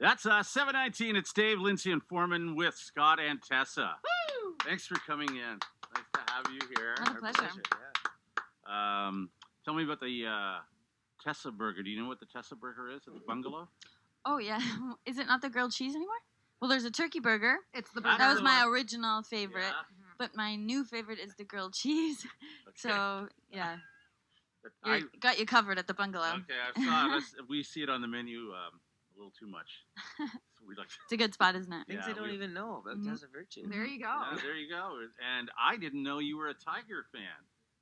That's 7:19. It's Dave, Lindsay, and Foreman with Scott and Tessa. Woo! Thanks for coming in. Nice to have you here. My pleasure. Tell me about the Tessa burger. Do you know what the Tessa burger is at the bungalow? Oh, yeah. Is it not the grilled cheese anymore? Well, there's a turkey burger. It's the burger. That was my original favorite. Yeah. But my new favorite is the grilled cheese. Okay. So, yeah. I Got you covered at the bungalow. Okay, I saw it. We see it on the menu a little too much. So we like to, It's a good spot, isn't it? Things I don't even know about Tessa Virtue. There you go. yeah, there you go. And I didn't know you were a Tiger fan.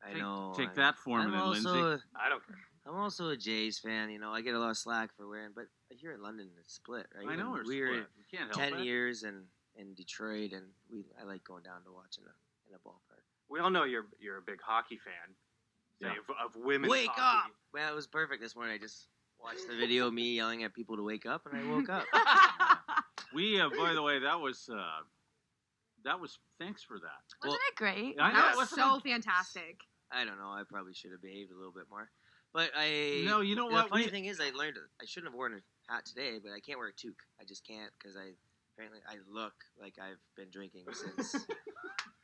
I know. Take that, Foreman and Lindsay. I don't care. I'm also a Jays fan. You know, I get a lot of slack for wearing, but here in London it's split, right? I know we're we were split. We can't help 10 it. years in Detroit, and I like going down to watch in a ballpark. We all know you're a big hockey fan. Yeah. Say, of women's Wake hockey. up! Well, it was perfect this morning. I just watched the video of me yelling at people to wake up, and I woke up. We, by the way, that was. Thanks for that. Wasn't it great? I know, That was wasn't so it? fantastic. I don't know. I probably should have behaved a little bit more. But No, you know the what? funny thing is, I learned I shouldn't have worn a hat today, but I can't wear a toque. I just can't because apparently I look like I've been drinking since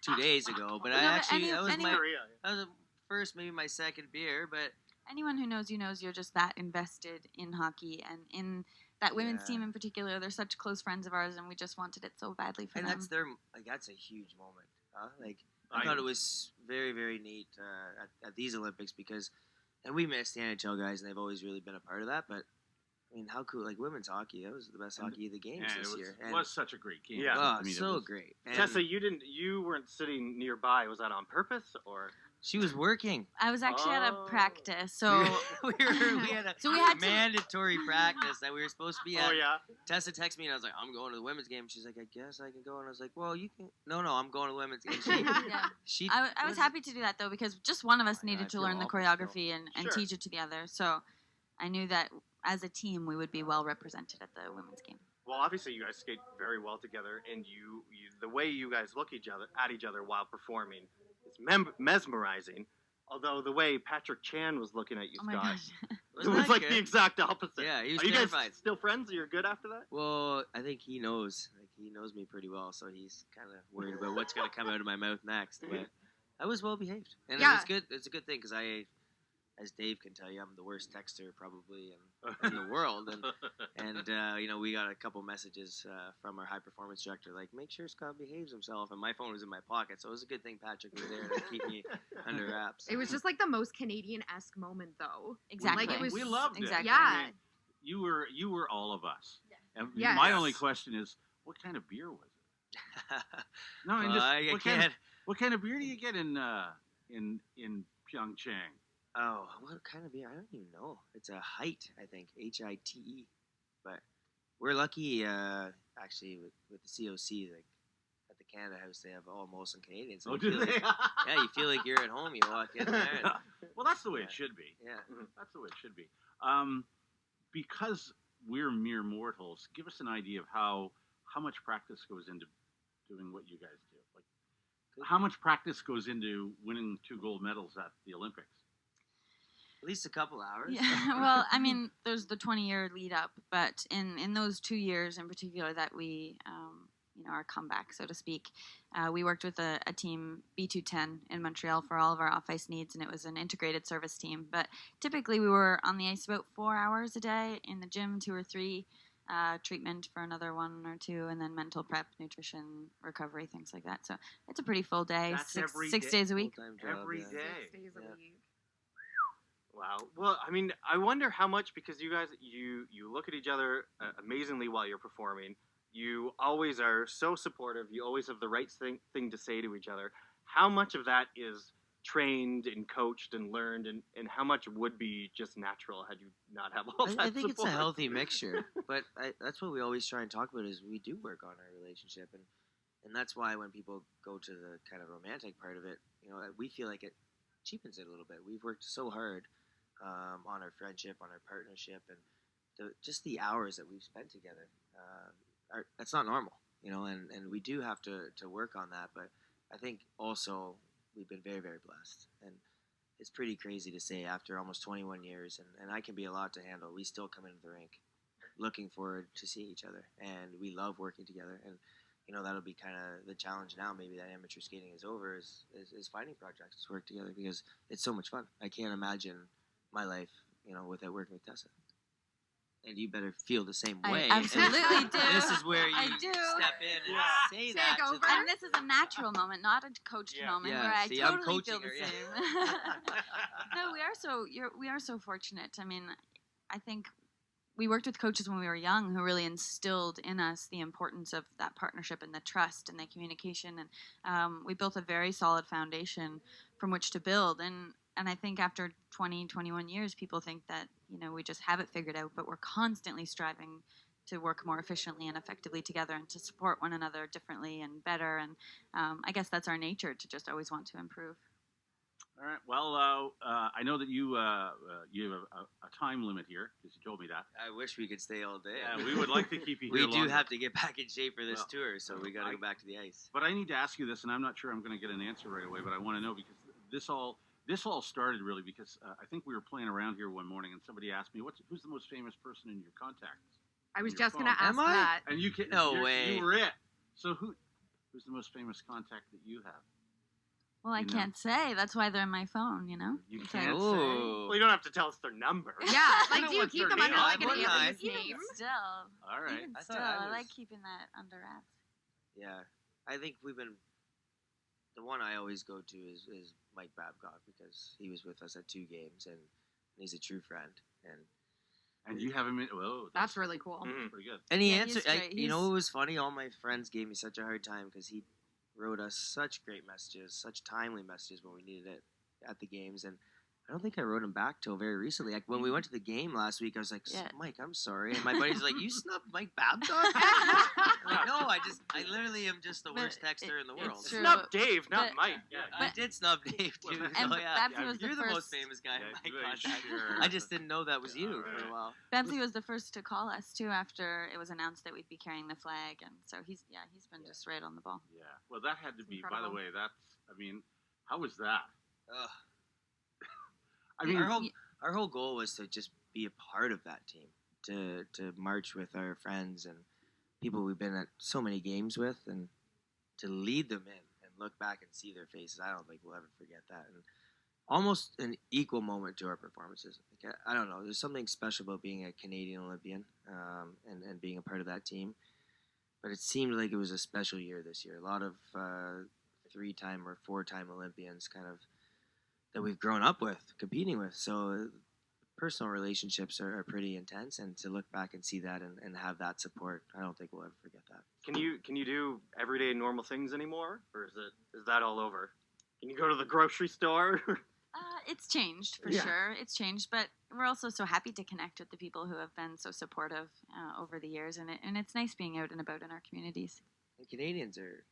2 days ago. But I No, but actually that was Korea. the first, maybe my second beer. But Anyone who knows you knows you're just that invested in hockey and in that women's team in particular. They're such close friends of ours, and we just wanted it so badly for and them. that's a huge moment. I thought it was very, very neat at these Olympics because, and we miss the NHL guys, and they've always really been a part of that. But I mean, how cool! Like women's hockey, that was the best hockey of the games this year. It was such a great game. Yeah. Oh, I mean, so it was, great. And Tessa, you weren't sitting nearby. Was that on purpose or? she was working. I was actually at a Oh. practice, so we had a So we had to- mandatory practice that we were supposed to be at. Oh yeah. Tessa texted me and I was like, I'm going to the women's game. She's like, I guess I can go. And I was like, well, you can. No, I'm going to the women's game. yeah. I was happy to do that though because just one of us Oh, yeah, I needed to feel learn the awful choreography and Sure. teach it to the other. So I knew that as a team we would be well represented at the women's game. Well, obviously you guys skate very well together, and you the way you guys look at each other while performing is mesmerizing. Although the way Patrick Chan was looking at you, Oh my Scott, gosh. it Wasn't was that like good? the exact opposite. Yeah, he was Are you terrified. guys still friends? You're good after that? Well, I think he knows. Like he knows me pretty well, so he's kind of worried about what's going to come out of my mouth next. But I was well behaved, and it Yeah. was good. It's a good thing because as Dave can tell you, I'm the worst texter probably in the world, and we got a couple messages from our high performance director like, make sure Scott behaves himself, and my phone was in my pocket, so it was a good thing Patrick was there to keep me under wraps. It was just like the most Canadian-esque moment, though. Exactly. Like, it was We loved it. Exactly. Yeah. I mean, you were all of us. And Yes. my only question is, what kind of beer was it? No, I mean, Well, just, I what, can't. what kind of beer do you get in Pyeongchang? Oh, what kind of beer? I don't even know. It's a Hite, I think, Hite. But we're lucky, actually, with the COC, like at the Canada House, they have all Molson Canadians. So Oh, you do feel they? like, yeah, you feel like you're at home. You walk in there. And, Well, that's the way it should be. yeah. That's the way it should be. Because we're mere mortals, give us an idea of how much practice goes into doing what you guys do. Like, how much practice goes into winning 2 gold medals at the Olympics? At least a couple hours. Yeah, well, I mean, there's the 20-year lead up, but in those 2 years in particular that we, our comeback, so to speak, we worked with a team, B210, in Montreal for all of our off-ice needs, and it was an integrated service team. But typically we were on the ice about 4 hours a day, in the gym 2 or 3, treatment for another 1 or 2, and then mental prep, nutrition, recovery, things like that. So it's a pretty full day, That's every six day. days a week. Full-time job, Every yeah. day. 6 days a Yeah. week. Wow. Well, I mean, I wonder how much, because you guys, you look at each other amazingly while you're performing. You always are so supportive. You always have the right thing to say to each other. How much of that is trained and coached and learned, and how much would be just natural had you not have all that I think it's a support? healthy mixture, but that's what we always try and talk about is we do work on our relationship, and that's why when people go to the kind of romantic part of it, we feel like it cheapens it a little bit. We've worked so hard on our friendship, on our partnership, and just the hours that we've spent together. That's not normal, and we do have to work on that, but I think also we've been very, very blessed, and it's pretty crazy to say after almost 21 years, and I can be a lot to handle, we still come into the rink looking forward to seeing each other, and we love working together. And that'll be kind of the challenge now. Maybe that amateur skating is over, is finding projects to work together, because it's so much fun. I can't imagine my life, without working with Tessa. And you better feel the same way. I absolutely do. This is where you I do. step in and say Take that. over. And this is a natural moment, not a coached moment, Yeah, where I see, I'm totally coaching feel the her, yeah. same. No, we are so fortunate. I mean, I think we worked with coaches when we were young who really instilled in us the importance of that partnership and the trust and the communication, and we built a very solid foundation from which to build. And I think after 20, 21 years, people think that, we just have it figured out, but we're constantly striving to work more efficiently and effectively together and to support one another differently and better. And I guess that's our nature, to just always want to improve. All right. Well, I know that you have a time limit here, because you told me that. I wish we could stay all day. Yeah, we would like to keep you We here do longer. have to get back in shape for this Well, tour, so we got to go back to the ice. But I need to ask you this, and I'm not sure I'm going to get an answer right away, but I want to know, because this all started really because I think we were playing around here one morning, and somebody asked me, who's the most famous person in your contacts? I was on your just going to phone? ask Am I? that. And you can No way. You were it. So who's the most famous contact that you have? Well, I You know. can't say. That's why they're in my phone, You You can't say. Oh. Well, you don't have to tell us their number. Yeah, like, know do you what's keep their them name? under, like, an Wouldn't I? alias Even name? still. All right. Even I still, thought I I like was- keeping that under wraps. Yeah, I think the one I always go to is Mike Babcock, because he was with us at 2 games, and he's a true friend. And you have him in. Whoa, That's really cool. Mhm. pretty good. And he Yeah, he's answered. great. It was funny. All my friends gave me such a hard time because he wrote us such great messages, such timely messages when we needed it at the games. And I don't think I wrote him back till very recently. Like when we went to the game last week, I was like, Yeah. Mike, I'm sorry. And my buddy's like, you snubbed Mike Babcock? I'm like, no, I literally am just the But worst texter in the it's world. true. Snub Dave, not But- Mike. Yeah, I But- did snub Dave too. Well, And so yeah, Babsy was the you're the most first. famous guy Yeah, in you my ain't contact. sure. I just didn't know that was you All for right. a while. Babsy was the first to call us too after it was announced that we'd be carrying the flag, and so he's been just right on the ball. Yeah. Well, that had to It's be. By the incredible. way, how was that? Ugh. I mean, Our whole goal was to just be a part of that team, to march with our friends and people we've been at so many games with, and to lead them in and look back and see their faces. I don't think we'll ever forget that. And almost an equal moment to our performances. Like, I don't know. There's something special about being a Canadian Olympian and being a part of that team. But it seemed like it was a special year this year. A lot of 3-time or 4-time Olympians kind of that we've grown up with, competing with. So personal relationships are pretty intense, and to look back and see that and have that support, I don't think we'll ever forget that. Can you do everyday normal things anymore, or is that all over? Can you go to the grocery store? It's changed for Yeah. sure. It's changed, but we're also so happy to connect with the people who have been so supportive over the years, and it's nice being out and about in our communities. And Canadians are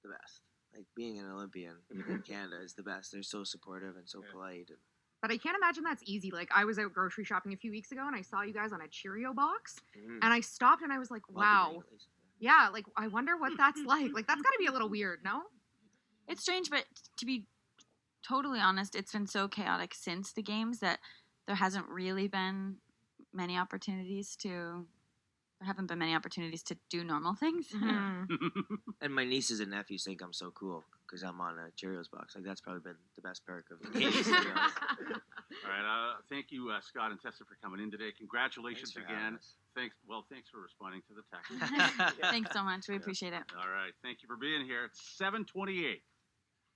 the best. Like being an Olympian in Canada is the best. They're so supportive and so polite. And But I can't imagine that's easy. Like, I was out grocery shopping a few weeks ago, and I saw you guys on a Cheerio box, and I stopped, and I was like, wow. multigrain, at least. Yeah, like, I wonder what that's like. Like, that's got to be a little weird, no? It's strange, but to be totally honest, it's been so chaotic since the games that there haven't been many opportunities to do normal things. And my nieces and nephews think I'm so cool because I'm on a Cheerios box. Like that's probably been the best perk of the games. To be honest. all right. Thank you, Scott and Tessa, for coming in today. Congratulations Thanks for having again. us. Thanks for responding to the text. Thanks so much. We appreciate it. All right. Thank you for being here. It's 7:28.